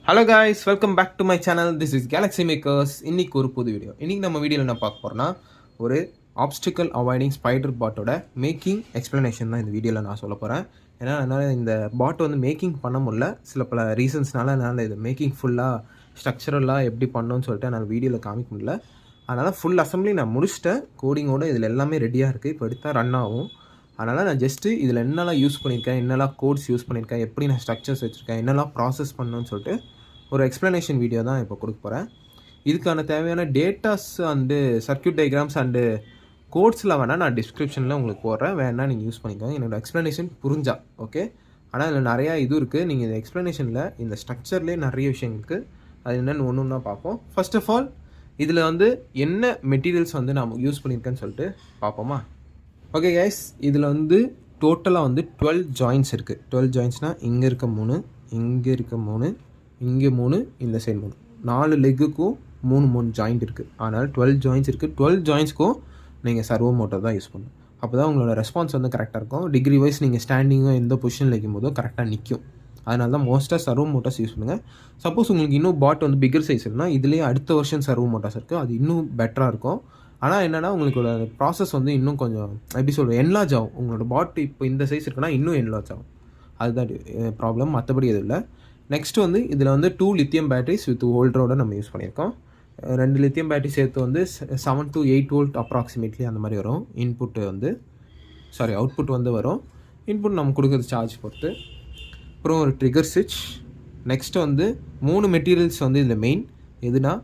Hello guys, welcome back to my channel. This is Galaxy Makers. இன்றைக்கி ஒரு புது video. இன்றைக்கி நம்ம வீடியோவில் என்ன பார்க்க போகிறோன்னா, ஒரு ஆப்ஸ்டிக்கல் அவாய்டிங் ஸ்பைடர் பாட்டோட மேக்கிங் எக்ஸ்ப்ளனேஷன் தான் இந்த வீடியோவில் நான் சொல்ல போகிறேன். ஏன்னா என்னால் இந்த பாட் வந்து மேக்கிங் பண்ண முடியல, சில பல ரீசன்ஸ்னால என்னால் இது மேக்கிங் ஃபுல்லாக ஸ்ட்ரக்சரலாக எப்படி பண்ணணும்னு சொல்லிட்டு என்னால் வீடியோவில் காமிக்க முடியல. அதனால் ஃபுல் அசம்பிளி நான் முடிச்சிட்டேன். கோடிங்கோடு இதில் எல்லாமே ரெடியாக இருக்குது. இப்போ எடுத்தால் ரன் ஆகும். அதனால் நான் ஜஸ்ட்டு இதில் என்னெல்லாம் யூஸ் பண்ணியிருக்கேன், என்னெல்லாம் கோட்ஸ் யூஸ் பண்ணியிருக்கேன், எப்படி நான் ஸ்ட்ரக்சர்ஸ் வச்சுருக்கேன், என்னெல்லாம் ப்ராசஸ் பண்ணணும்னு சொல்லிட்டு ஒரு எக்ஸ்ப்ளனேஷன் வீடியோ தான் இப்போ கொடுக்க போகிறேன். இதுக்கான தேவையான datas and circuit diagrams and கோட்ஸில் வேணால் நான் டிஸ்கிரிப்ஷனில் உங்களுக்கு போடுறேன், வேணால் நீங்கள் யூஸ் பண்ணிக்கோங்க. என்னோடய எக்ஸ்ப்ளனேஷன் புரிஞ்சா ஓகே. ஆனால் இதில் நிறையா இது இருக்குது. நீங்கள் இந்த எக்ஸ்ப்ளனேஷனில் இந்த ஸ்ட்ரக்சர்லேயே நிறைய விஷயம் இருக்குது. அது என்னென்னு ஒன்று ஒன்றா பார்ப்போம். ஃபர்ஸ்ட் ஆஃப் ஆல் இதில் வந்து என்ன மெட்டீரியல்ஸ் வந்து நான் யூஸ் பண்ணியிருக்கேன்னு சொல்லிட்டு பார்ப்போமா. ஓகே கைஸ், இதில் வந்து டோட்டலாக வந்து 12 ஜாயின்ட்ஸ் இருக்குது. 12 ஜாயின்ட்ஸ்னால் இங்கே இருக்க 3, இங்கே இருக்க 3, இங்கே 3, இந்த சைடு 3, 4 லெக்குக்கும் 3 ஜாயிண்ட் இருக்குது. அதனால் 12 ஜாயின்ட்ஸ் இருக்குது. 12 ஜாயின்ட்ஸ்க்கும் நீங்கள் சர்வோ மோட்டர் தான் யூஸ் பண்ணணும். அப்போ தான் உங்களோட ரெஸ்பான்ஸ் வந்து கரெக்டாக இருக்கும். டிகிரி வைஸ் நீங்கள் ஸ்டாண்டிங்கோ எந்த பொசிஷனில் வைக்கும் போதோ கரெக்டாக நிற்கும். அதனால தான் மோஸ்ட்டாக சர்வோ மோட்டார்ஸ் யூஸ் பண்ணுங்கள். சப்போஸ் உங்களுக்கு இன்னும் பாட் வந்து பிக்கர் சைஸ் இருக்குன்னா இதுலேயே அடுத்த வருஷன் சர்வோ மோட்டார்ஸ் இருக்குது, அது இன்னும் பெட்டராக இருக்கும். ஆனால் என்னென்னா உங்களோட ப்ராசஸ் வந்து இன்னும் கொஞ்சம் எப்படி சொல்கிறது, என்லார்ஜ் ஆகும். உங்களோட பாட் இப்போ இந்த சைஸ் இருக்குன்னா இன்னும் என்லார்ஜ் ஆகும். அதுதான் ப்ராப்ளம், மற்றபடி எதுவும் இல்லை. நெக்ஸ்ட்டு வந்து இதில் வந்து 2 லித்தியம் பேட்டரிஸ் வித் ஹோல்டரோட நம்ம யூஸ் பண்ணியிருக்கோம். 2 லித்தியம் பேட்டரி சேர்த்து வந்து 7 to 8 வோல்ட் அப்ராக்சிமேட்லி அந்த மாதிரி வரும். அவுட்புட் வந்து வரும். இன்புட் நம்ம கொடுக்குறது சார்ஜ் பொறுத்து. அப்புறம் ஒரு ட்ரிகர் ஸ்விட்ச். நெக்ஸ்ட்டு வந்து 3 மெட்டீரியல்ஸ் வந்து இதில் மெயின். எதுனா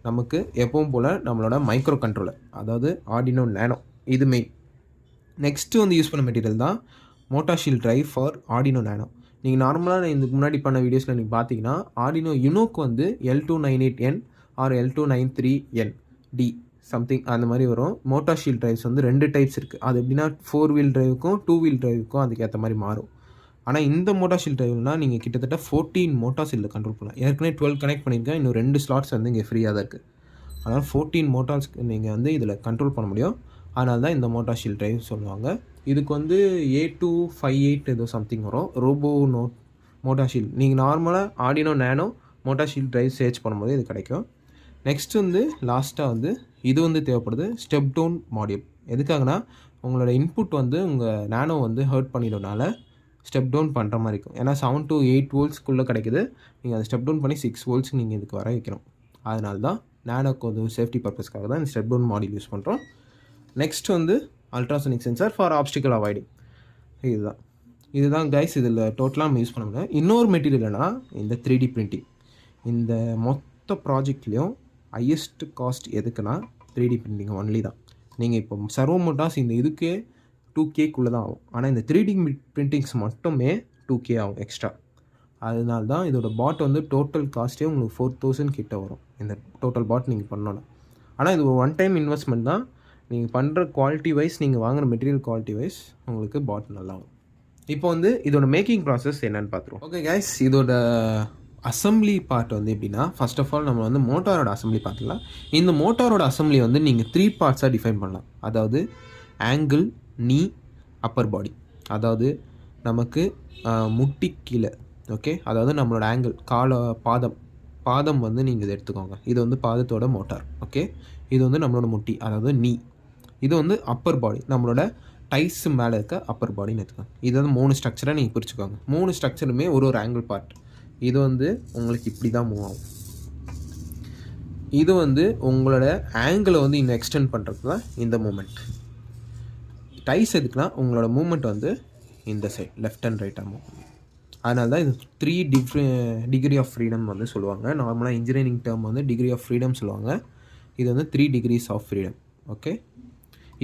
நமக்கு எப்பவும் போல் நம்மளோட மைக்ரோ கண்ட்ரோலர், அதாவது ஆர்டினோ நேனோ, இது மெயின். நெக்ஸ்ட்டு வந்து யூஸ் பண்ண மெட்டீரியல் தான் மோட்டாஷீல் ட்ரைவ் ஃபார் ஆர்டினோ நேனோ. நீங்கள் நார்மலாக இதுக்கு முன்னாடி பண்ண வீடியோஸில் நீங்கள் பார்த்தீங்கன்னா ஆர்டினோ யுனோக்கு வந்து L298N R L293N D something அந்த மாதிரி வரும். மோட்டாஷீல் ட்ரைவ்ஸ் வந்து 2 டைப்ஸ் இருக்குது. அது எப்படின்னா 4 வீல் ட்ரைவுக்கும் 2 வீல் ட்ரைவுக்கும் அதுக்கேற்ற மாதிரி மாறும். ஆனால் இந்த மோட்டாஷீல் ட்ரைவ்னால் நீங்கள் கிட்டத்தட்ட 14 மோட்டார்ஸில் கண்ட்ரோல் பண்ணலாம். ஏற்கனவே 12 கனெக்ட் பண்ணியிருக்கேன், இன்னும் 2 ஸ்லாட்ஸ் வந்து இங்கே ஃப்ரீயாக தான் இருக்குது. அதனால் 14 மோட்டார்ஸ்க்கு நீங்கள் வந்து இதில் கண்ட்ரோல் பண்ண முடியும். அதனால தான் இந்த மோட்டாஷீல் ட்ரைவ் சொல்லுவாங்க. இதுக்கு வந்து A258 ஏதோ சம்திங் வரும். ரோபோ மோட்டாஷீல் நீங்கள் நார்மலாக ஆர்டினோ நேனோ மோட்டாஷீல் ட்ரைவ் சர்ச் பண்ணும்போது இது கிடைக்கும். நெக்ஸ்ட் வந்து லாஸ்ட்டாக வந்து இது வந்து தேவைப்படுது, ஸ்டெப் டவுன் மாடியூல். எதுக்காகனா உங்களோட இன்புட் வந்து உங்கள் நேனோ வந்து ஹர்ட் பண்ணிடுறதுனால ஸ்டெப் டவுன் பண்ணுற மாதிரி இருக்கும். ஏன்னா 7 to 8 வோல்ட்ஸ்க்குள்ளே கிடைக்குது. நீங்கள் அதை ஸ்டெப் டவுன் பண்ணி 6 வோல்ட்ஸ்க்கு நீங்கள் இதுக்கு வர வைக்கணும். அதனால தான் நேனோக்கு வந்து சேஃப்டி பர்பஸ்க்காக தான் இந்த ஸ்டெப் டவுன் மாடியூல் யூஸ் பண்ணுறோம். நெக்ஸ்ட் வந்து ultrasonic sensor for obstacle avoiding. இதுதான் கைஸ் இதில் டோட்டலாக நம்ம யூஸ் பண்ண முடியும். இன்னொரு மெட்டீரியல் என்ன, இந்த 3D பிரிண்டிங். இந்த மொத்த ப்ராஜெக்ட்லேயும் ஹையஸ்ட் காஸ்ட் எதுக்குன்னா 3D பிரிண்டிங் ஒன்லி தான். நீங்கள் இப்போ சர்வோ மோட்டார்ஸ் இந்த இதுக்கே 2Kக்குள்ளே தான் ஆகும். ஆனால் இந்த 3D பிரிண்டிங்ஸ் மட்டுமே 2K ஆகும் எக்ஸ்ட்ரா. அதனால தான் இதோட பாட் வந்து டோட்டல் காஸ்ட்டே உங்களுக்கு 4000 கிட்ட வரும் இந்த டோட்டல் பாட் நீங்கள் பண்ணோன்னா. ஆனால் இது ஒரு 1 டைம் இன்வெஸ்ட்மெண்ட் தான். நீங்கள் பண்ணுற குவாலிட்டி வைஸ், நீங்கள் வாங்குகிற மெட்டீரியல் குவாலிட்டி வைஸ் உங்களுக்கு பாட் நல்லாகும். இப்போ வந்து இதோட மேக்கிங் ப்ராசஸ் என்னென்னு பார்த்துருவோம். ஓகே கைஸ், இதோட அசம்பிளி பார்ட் வந்து எப்படின்னா, ஃபர்ஸ்ட் ஆஃப் ஆல் நம்ம வந்து மோட்டாரோட அசம்பிளி பார்த்துக்கலாம். இந்த மோட்டாரோட அசம்பிளி வந்து நீங்கள் 3 பார்ட்ஸாக டிஃபைன் பண்ணலாம். அதாவது ஆங்கிள், நீ, அப்பர் பாடி. அதாவது நமக்கு முட்டி கீழே, ஓகே, அதாவது நம்மளோட ஆங்கிள் பாதம் வந்து நீங்கள் இதை எடுத்துக்கோங்க. இது வந்து பாதத்தோட மோட்டார், ஓகே. இது வந்து நம்மளோட முட்டி, அதாவது நீ. இது வந்து அப்பர் பாடி, நம்மளோட டைஸ் மேலே இருக்க அப்பர் பாடின்னு எடுத்துக்கோங்க. இது வந்து 3 ஸ்ட்ரக்சராக நீங்கள் பிரிச்சுக்கோங்க. 3 ஸ்ட்ரக்சருமே ஒரு ஆங்கிள் பார்ட். இது வந்து உங்களுக்கு இப்படி தான் மூவ் ஆகும். இது வந்து உங்களோட ஆங்கிளை வந்து இன்னும் எக்ஸ்டெண்ட் பண்ணுறதுக்கு தான் இந்த மூமெண்ட். டைஸ் எதுக்குன்னா உங்களோட மூமெண்ட் வந்து இந்த சைட் லெஃப்ட் அண்ட் ரைட்டாக மூவ். அதனால தான் இது 3 டிகிரி ஆஃப் ஃப்ரீடம் வந்து சொல்லுவாங்க. நார்மலாக இன்ஜினியரிங் டேர்ம் வந்து டிகிரி ஆஃப் ஃப்ரீடம் சொல்லுவாங்க. இது வந்து 3 டிகிரிஸ் ஆஃப் ஃப்ரீடம், ஓகே.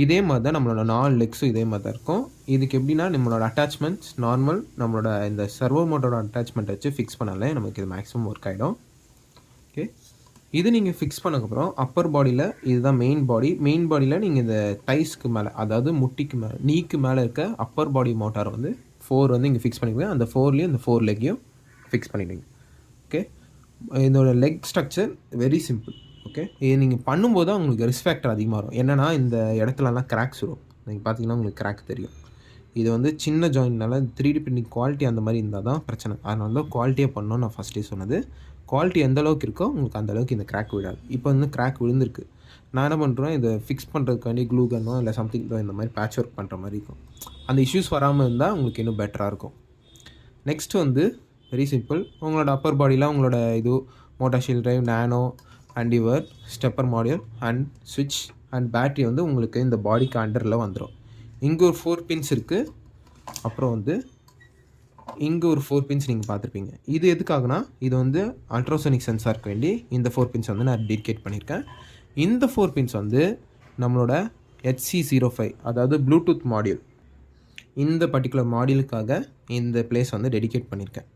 இதே மாதிரி தான் நம்மளோட 4 லெக்ஸும் இதே மாதிரி தான் இருக்கும். இதுக்கு எப்படின்னா நம்மளோட அட்டாச்மெண்ட்ஸ் நார்மல் நம்மளோட இந்த சர்வோ மோட்டரோட அட்டாச்மெண்ட் வச்சு ஃபிக்ஸ் பண்ணாலே நமக்கு இது மேக்ஸிமம் ஒர்க் ஆகிடும், ஓகே. இது நீங்கள் ஃபிக்ஸ் பண்ணக்கப்புறம் அப்பர் பாடியில் இதுதான் மெயின் பாடியில் நீங்கள் இந்த டைஸ்க்கு மேலே, அதாவது முட்டிக்கு மேலே, நீக்கு மேலே இருக்க அப்பர் பாடி மோட்டார் வந்து 4 வந்து இங்கே ஃபிக்ஸ் பண்ணிடுங்க. அந்த 4லேயும் இந்த 4 லெக்கையும் ஃபிக்ஸ் பண்ணிவிடுங்க, ஓகே. இதோட leg structure very simple, okay. இது நீங்கள் பண்ணும்போது தான் உங்களுக்கு ரிஸ்க் ஃபேக்டர் அதிகமாக வரும். என்னென்னா இந்த இடத்துலலாம் கிராக்ஸ் வரும். நீங்கள் பார்த்தீங்கன்னா உங்களுக்கு கிராக் தெரியும். இது வந்து சின்ன ஜாயின்ட்னால 3D பிரிண்டிங் குவாலிட்டி அந்த மாதிரி இருந்தால் தான் பிரச்சனை. அதனால தான் குவாலிட்டியாக பண்ணணும்னு நான் ஃபஸ்ட்டே சொன்னது. குவாலிட்டி எந்த அளவுக்கு இருக்கோ உங்களுக்கு அந்த அளவுக்கு இந்த கிராக் விழாது. இப்போ வந்து கிராக் விழுந்திருக்கு. நான் என்ன பண்ணுறேன், இதை ஃபிக்ஸ் பண்ணுறதுக்காண்டி க்ளூ கன்னோ இல்லை சம்திங் இந்த மாதிரி பேட்ச் ஒர்க் பண்ணுற மாதிரி இருக்கும். அந்த இஷ்யூஸ் வராமல் இருந்தால் உங்களுக்கு இன்னும் பெட்டராக இருக்கும். நெக்ஸ்ட் வந்து வெரி சிம்பிள். உங்களோட அப்பர் பாடியில் உங்களோட இது motor shield drive, nano and your stepper module and சுவிட்ச் அண்ட் பேட்ரி வந்து உங்களுக்கு இந்த பாடிக்கு அண்டரில் வந்துடும். இங்கே ஒரு 4 பின்ஸ் இருக்குது. அப்புறம் வந்து இங்கே ஒரு 4 பின்ஸ் நீங்கள் பார்த்துருப்பீங்க. இது எதுக்காகனா இது வந்து அல்ட்ராசோனிக் சென்சாருக்கு வேண்டி இந்த 4 பின்ஸ் வந்து நான் டெடிகேட் பண்ணியிருக்கேன். இந்த 4 பின்ஸ் வந்து நம்மளோட HC05 அதாவது ப்ளூடூத் மாடியூல், இந்த பர்டிகுலர் மாடியூலுக்காக இந்த பிளேஸ் வந்து டெடிகேட் பண்ணியிருக்கேன்.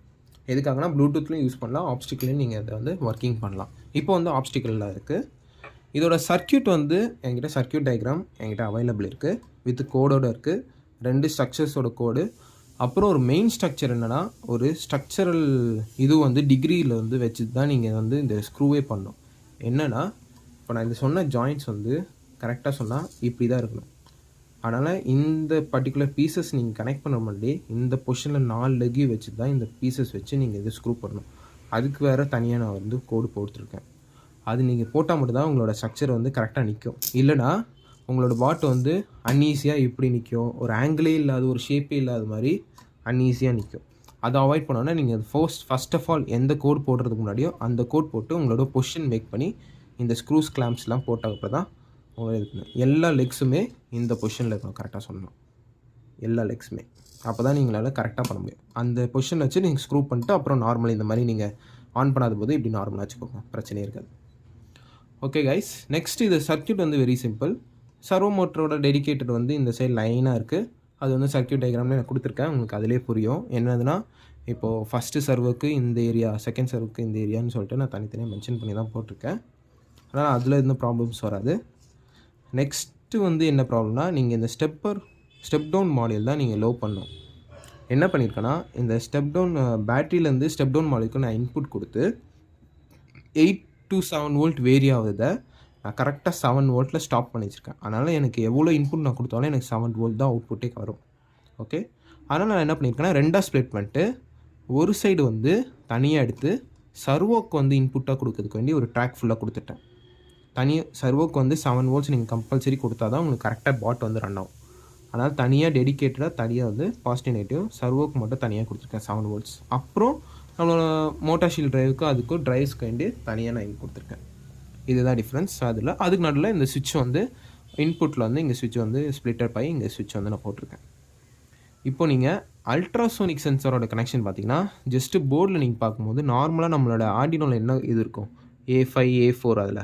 எதுக்காகனா ப்ளூடூத்லையும் யூஸ் பண்ணலாம், ஆப்ஸ்டிக்கலையும் நீங்கள் அதை வந்து ஒர்க்கிங் பண்ணலாம். இப்போ வந்து ஆப்ஸ்டிக்கலில் இருக்குது. இதோட சர்க்கியூட் வந்து என்கிட்ட சர்க்கியூட் டயக்ராம் என்கிட்ட அவைலபிள் இருக்குது, வித் கோடோடு இருக்குது. 2 ஸ்ட்ரக்சர்ஸோட கோடு. அப்புறம் ஒரு மெயின் ஸ்ட்ரக்சர் என்னென்னா, ஒரு ஸ்ட்ரக்சரல் இது வந்து டிகிரியில் வந்து வச்சு தான் நீங்கள் வந்து இந்த ஸ்க்ரூவே பண்ணணும். என்னென்னா, இப்போ நான் இந்த சொன்ன ஜாயின்ட்ஸ் வந்து கரெக்டாக சொன்னால் இப்படி தான் இருக்கணும். அதனால் இந்த பர்டிகுலர் பீசஸ் நீங்கள் கனெக்ட் பண்ண முன்னாடி இந்த பொசிஷனில் 4 லெக்கி வச்சு தான் இந்த பீசஸ் வச்சு நீங்கள் இது ஸ்க்ரூ பண்ணணும். அதுக்கு வேறு தனியாக நான் வந்து கோடு போட்டுருக்கேன். அது நீங்கள் போட்டால் மட்டும்தான் உங்களோட ஸ்ட்ரக்சர் வந்து கரெக்டாக நிற்கும். இல்லைனா உங்களோட பாட் வந்து அன்ஈஸியாக இப்படி நிற்கும், ஒரு ஆங்கிளே இல்லாத, ஒரு ஷேப்பே இல்லாத மாதிரி அன்ஈஸியாக நிற்கும். அதை அவாய்ட் பண்ணோன்னா நீங்கள் ஃபர்ஸ்ட் ஆஃப் ஆல் எந்த கோட் போடுறதுக்கு முன்னாடியோ அந்த கோட் போட்டு உங்களோட பொசிஷன் மேக் பண்ணி இந்த ஸ்க்ரூஸ் கிளாம்ப்ஸ்லாம் போட்டப்போ தான் உங்களுக்கு இருக்கணும். எல்லா லெக்ஸுமே இந்த பொசிஷனில் இருக்கணும், கரெக்டாக சொல்லணும். எல்லா லெக்ஸுமே அப்போ தான் நீங்களால் கரெக்டாக பண்ண முடியும். அந்த பொசிஷன் வச்சு நீங்கள் ஸ்க்ரூ பண்ணிட்டு அப்புறம் நார்மல் இந்த மாதிரி நீங்கள் ஆன் பண்ணாத போது இப்படி நார்மலாக வச்சுக்கோங்க, பிரச்சனையே இருக்காது. ஓகே கைஸ், நெக்ஸ்ட் இது சர்க்கியூட் வந்து வெரி சிம்பிள். சர்வோ மோட்டரோட டெடிகேட்டட் வந்து இந்த சைடு லைனாக இருக்குது. அது வந்து சர்க்கியூட் டயக்ராமில் நான் கொடுத்துருக்கேன், உங்களுக்கு அதிலே புரியும். என்னதுன்னா, இப்போது ஃபஸ்ட்டு சர்வுக்கு இந்த ஏரியா, செகண்ட் சர்வுக்கு இந்த ஏரியான்னு சொல்லிட்டு நான் தனித்தனியாக மென்ஷன் பண்ணி தான் போட்டிருக்கேன். அதனால் அதில் எந்த ப்ராப்ளம்ஸ் வராது. நெக்ஸ்ட்டு வந்து என்ன ப்ராப்ளம்னா, நீங்கள் இந்த ஸ்டெப் டவுன் மாடியூல் தான் நீங்கள் லோ பண்ணணும். என்ன பண்ணியிருக்கேன்னா, இந்த ஸ்டெப் டவுன் பேட்டரியிலேருந்து ஸ்டெப் டவுன் மாடியூலுக்கு நான் இன்புட் கொடுத்து 8 to 7 வோல்ட் வேரி ஆகுதை நான் கரெக்டாக 7 வோல்ட்டில் ஸ்டாப் பண்ணி வச்சுருக்கேன். அதனால் எனக்கு எவ்வளோ இன்புட் நான் கொடுத்தாலும் எனக்கு 7 வோல்ட் தான் அவுட்புட்டே வரும். ஓகே, அதனால் நான் என்ன பண்ணியிருக்கேன்னா, 2ஆக ஸ்ப்ளிட் பண்ணிட்டு ஒரு சைடு வந்து தனியாக எடுத்து சர்வோக்கு வந்து இன்புட்டாக கொடுக்கறதுக்கு வேண்டி ஒரு ட்ராக் ஃபுல்லாக கொடுத்துட்டேன். சர்வோக்கு வந்து 7 வோல்ட்ஸ் நீங்கள் கம்பல்சரி கொடுத்தா தான் உங்களுக்கு கரெக்டாக பாட் வந்து ரன் ஆகும். அதனால் தனியாக டெடிகேட்டடாக தனியாக வந்து பாசிட்டிவ் நெகட்டிவ் சர்வோக்கு மட்டும் தனியாக கொடுத்துருக்கேன் 7 வோல்ட்ஸ். அப்புறம் நம்மளோட மோட்டார் ஷீல்ட் டிரைவுக்கு அதுக்கும் டிரைவ்ஸ்க்கு வேண்டி தனியாக நான் இங்கே கொடுத்துருக்கேன். இதுதான் டிஃப்ரென்ஸ். அதில் அதுக்கு நடுவில் இந்த சுவிட்ச் வந்து இன்புட்டில் வந்து இங்கே சுவிட்ச் வந்து ஸ்ப்ளிட்டர் ஆகி இங்கே சுவிட்ச் வந்து நான் போட்டிருக்கேன். இப்போ நீங்கள் அல்ட்ராசோனிக் சென்சாரோட கனெக்ஷன் பார்த்தீங்கன்னா, ஜஸ்ட்டு போர்டில் நீங்கள் பார்க்கும்போது நார்மலாக நம்மளோட ஆர்டினோவில் என்ன இது இருக்கும், A5 A4, அதில்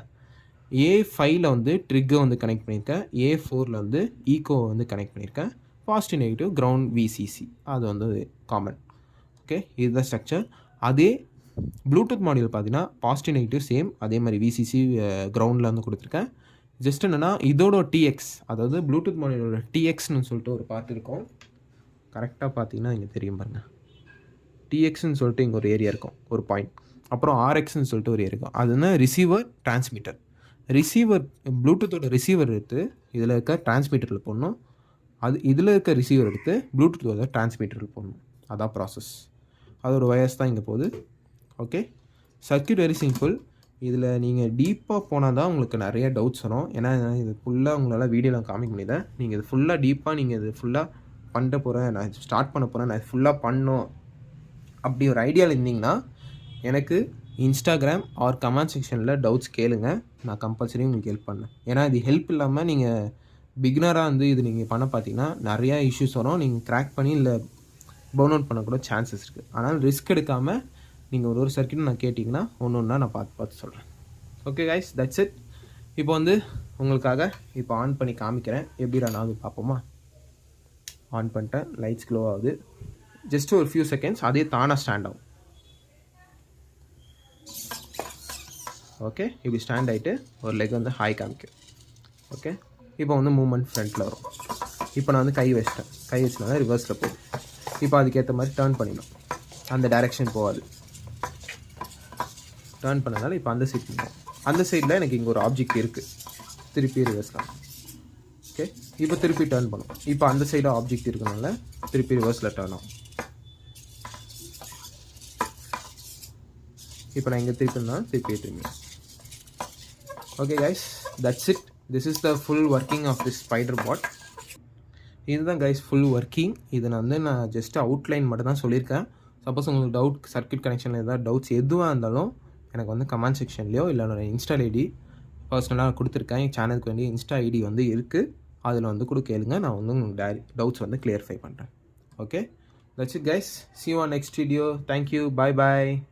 A5ல் வந்து ட்ரிக்கர் வந்து கனெக்ட் பண்ணியிருக்கேன், A4ல் வந்து ஈகோ வந்து கனெக்ட் பண்ணியிருக்கேன், பாசிட்டிவ் நெகட்டிவ் கிரவுண்ட் VCC அது வந்து காமன். ஓகே, இதுதான் ஸ்ட்ரக்சர். அதே ப்ளூடூத் மாடியூல் பார்த்தீங்கன்னா பாசிட்டிவ் நெகட்டிவ் சேம் அதே மாதிரி VCC கிரவுண்டில் வந்து கொடுத்துருக்கேன். ஜஸ்ட் என்னென்னா இதோட TX, அதாவது ப்ளூடூத் மாடியூலோட TXன்னு சொல்லிட்டு ஒரு பார்ட் இருக்கும். கரெக்டாக பார்த்தீங்கன்னா இங்கே தெரியும் பாருங்கள், TXன்னு சொல்லிட்டு இங்கே ஒரு ஏரியா இருக்கும், ஒரு பாயிண்ட். அப்புறம் RXன்னு சொல்லிட்டு ஒரு ஏரியா இருக்கும். அதுனா ரிசீவர் டிரான்ஸ்மிட்டர். ரிசீவர் ப்ளூடூத்தோட ரிசீவர் எடுத்து இதில் இருக்க டிரான்ஸ்மிட்டரில் போடணும். அது இதில் இருக்க ரிசீவர் எடுத்து ப்ளூடூத்தோட டிரான்ஸ்மிட்டரில் போடணும். அதான் ப்ராசஸ். அதோட வயர்ஸ் தான் இங்கே போகுது. Okay, circuit very simple. இதில் நீங்கள் டீப்பாக போனால் தான் உங்களுக்கு நிறைய டவுட்ஸ் வரும். ஏன்னா இது ஃபுல்லாக உங்களால் வீடியோவில் காமிக்க முடியல. நீங்கள் இது ஃபுல்லாக டீப்பாக நீங்கள் இது ஃபுல்லாக பண்ணிட்டு போகிறேன், நான் ஸ்டார்ட் பண்ண போகிறேன், நான் ஃபுல்லாக பண்ணணும் அப்படி ஒரு ஐடியாவில் இருந்தீங்கன்னா எனக்கு இன்ஸ்டாகிராம் ஆர் கமெண்ட் செக்ஷனில் டவுட்ஸ் கேளுங்க, நான் கம்பல்சரி உங்களுக்கு ஹெல்ப் பண்ணேன். ஏன்னா இது ஹெல்ப் இல்லாமல் நீங்கள் பிகினராக வந்து இது நீங்கள் பண்ண பார்த்தீங்கன்னா நிறையா இஷ்யூஸ் வரும். நீங்கள் க்ராக் பண்ணி இல்லை பர்ன் அவுட் பண்ணக்கூட சான்சஸ் இருக்குது. ஆனால் ரிஸ்க் எடுக்காமல் நீங்கள் ஒரு சர்க்கியூட் நான் கேட்டிங்கன்னா ஒன்று ஒன்றா நான் பார்த்து சொல்கிறேன். Okay guys, that's it. இப்போ வந்து உங்களுக்காக இப்போ ஆன் பண்ணி காமிக்கிறேன், எப்படி ரன் ஆகுது பார்ப்போமா. ஆன் பண்ணிட்டேன், லைட்ஸ் க்ளோ ஆகுது. ஜஸ்ட் ஒரு ஃபியூ செகண்ட்ஸ் அதே தானாக ஸ்டாண்ட் ஆகும். ஓகே, இப்படி ஸ்டாண்ட் ஆகிட்டு ஒரு லெக் வந்து ஹாய் காமிக்கும். ஓகே, இப்போ வந்து மூவ்மெண்ட் ஃப்ரண்ட்டில் வரும். இப்போ நான் வந்து கை வச்சுனா ரிவர்ஸில் போகும். இப்போ அதுக்கேற்ற மாதிரி டேர்ன் பண்ணிடணும், அந்த டைரெக்ஷன் போகாது. டேர்ன் பண்ணனால இப்போ அந்த சைடில் எனக்கு இங்கே ஒரு ஆப்ஜெக்ட் இருக்குது, திருப்பி ரிவர்ஸ்லாம். ஓகே, இப்போ திருப்பி டேர்ன் பண்ணும். இப்போ அந்த சைடு ஆப்ஜெக்ட் இருக்கனால திருப்பி ரிவர்ஸில் டேர்ன் ஆகும். இப்போ நான் இங்கே திருப்பி okay guys, that's it. This is the full working of this spider bot. இதுதான் கைஸ் ஃபுல் ஒர்க்கிங். இது நான் ஜஸ்ட் அவுட்லைன் மட்டும் தான் சொல்லியிருக்கேன். சப்போஸ் உங்களுக்கு டவுட், சர்க்யூட் கனெக்ஷனில் ஏதாவது டவுட்ஸ் எதுவாக இருந்தாலும் எனக்கு கமெண்ட் செக்ஷன்லையோ இல்லை என்னோட இன்ஸ்டா ஐடி பர்சனலாக கொடுத்துருக்கேன். என் சேனலுக்கு வேண்டிய இன்ஸ்டா ஐடி இருக்குது. அதில் கூட கேளுங்க. நான் உங்களுக்கு டவுட்ஸ் கிளியர்ஃபை பண்ணுறேன். Okay, that's it guys. see you on next video. Thank you. Bye bye.